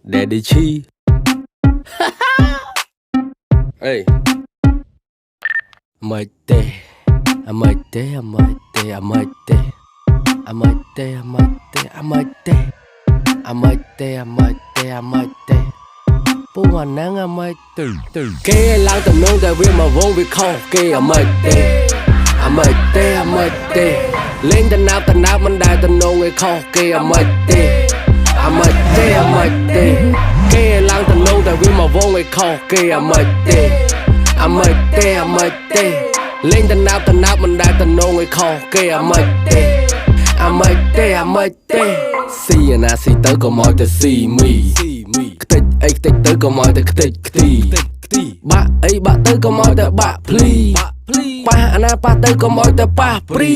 Daddy Chi. Hey. Might day. I might day. I might day. I might day. I might day. I might day. I might day. I might day. I might day. I might day. ពូអាហ្នឹងអាម៉េចទៅគេឡើងតំណងតែវាមកវងវាខុសគេអាម៉េចទេអាម៉េចទេអាម៉េចទេលេងតំណាប់មិនដែលតំណងឯខុសគេអាម៉េចទេអាម៉េចទេអាម៉េចទេគេឡើងតំណងតែវាមកវងឯខុសគេអាម៉េចទេអាម៉េចទេអាម៉េចទេលេងតំណាប់មិនដែលតំណងឯខុសគេអាម៉េចទេអាម៉េចទេអាម៉េចទេស៊ីណាស៊ីទៅក៏មកទៅស៊ីមីខ្ទេចអីខ្ទេចទៅក៏មកទៅខ្ទេចខ្ទីបាក់អីបាក់ទៅក៏មកទៅបាក់ភ្លីប៉ះអាណាប៉ះទៅក៏មកទៅប៉ះព្រី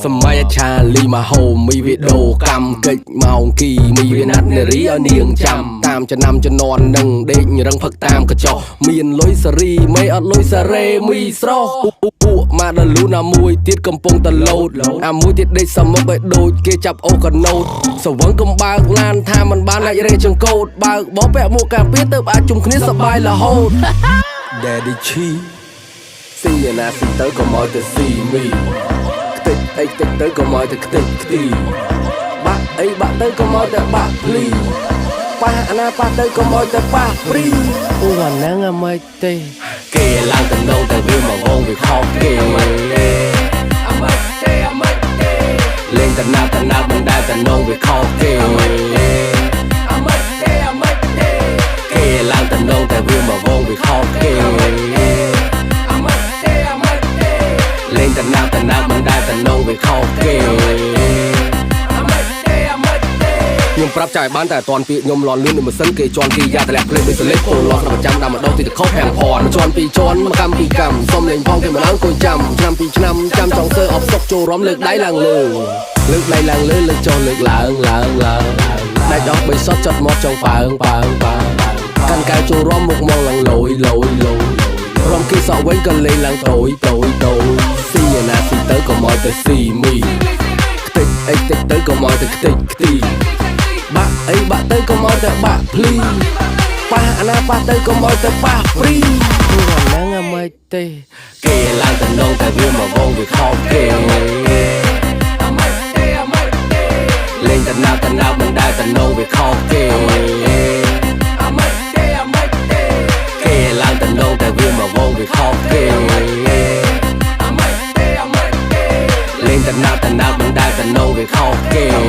សម័យឆាលីមកហូមីវីដេអូកម្មកិច្ចម៉ោងគីមីវាណាត់នារីឲ្យនាងចាំតាមចំណាំជំនាន់នឹងដេករឹងផឹកតាមកញ្ចក់មានលុយសេរីមិនអត់លុយសារ៉េមីស្រស់ពួកមកដល់លូណាមួយទៀតកំពុងតែលោតអាមួយទៀតដេកសមុកឲ្យដូចគេចាប់អូកណូតសវឹងកំបើកឡានថាมันបានអាចរេចង្កូតបើកបោះពាក់មួកការពារទៅអាចជុំគ្នាសប្បាយរហូត Daddy Chi ស៊ីណាស៊ីទៅក៏មកទៅស៊ីមីខ្ទេចអីខ្ទេចទៅក៏មកទៅខ្ទេចខ្ទីបាក់អីបាក់ទៅក៏មកទៅបាក់ភ្លីប៉ះអាណាប៉ះទៅក៏មកទៅប៉ះព្រីអូអាហ្នឹងអាម៉េចទេគេឡើងតំណងតែវាមកវងវាខុសគេអាម៉េចទេអាម៉េចទេអាម៉េចទេលេងតំណាប់មិនដែលតំណងវាខុសគេអាម៉េចទេអាម៉េចទេអាម៉េចទេគេឡើងតំណងតែវាមកវងវាខុសគេអាម៉េចទេអាម៉េចទេអាម៉េចទេលេងតំណាប់មិនដែលតំណងវាខុសគេខ្ញុំប្រាប់ចាយបានតែអត់ទាន់ពាក្យខ្ញុំលន់លឿនដូចម៉ាស៊ីនគេជន់គេយ៉ាតលាក់ភ្លេចដូចសលេងពលឡោះប្រចាំតាមម្ដងទីតខុសហាំងផនជន់ពីជន់មកកម្មពីកម្មសុំលេងផងគេមិនឡើងគួយចាំឆ្នាំពីឆ្នាំចាំចង់សើអបសុកចូលរំលើកដៃឡើងលើលើកចុះលើកឡើងដៃដោះបីសតចត់មកចង់ប៉ើងកាន់កៅចូលរំមុខមកឡើងលយរំគេសក់វិញក៏លេងឡើងតូចស៊ីណាស៊ីទៅក៏មកទៅស៊ីមីខ្ទេចអីខ្ទេចទៅក៏មកទៅខ្ទេចខ្ទីបាក់អីបាក់ទៅក៏មកទៅបាក់ភ្លីប៉ះអាណាប៉ះទៅក៏មកទៅប៉ះព្រីព្រោះអាហ្នឹងអាម៉េចទេគេឡើងតំណងតែវាមកវងវាខុសគេអាម៉េចទេអាម៉េចទេលេងតំណាប់មិនដែលតំណងវាខុសគេអាម៉េចទេអាម៉េចទេគេឡើងតំណងតែវាមកវងវាខុសគេអាម៉េចទេអាម៉េចទេលេងតំណាប់មិនដែលតំណងវាខុសគេ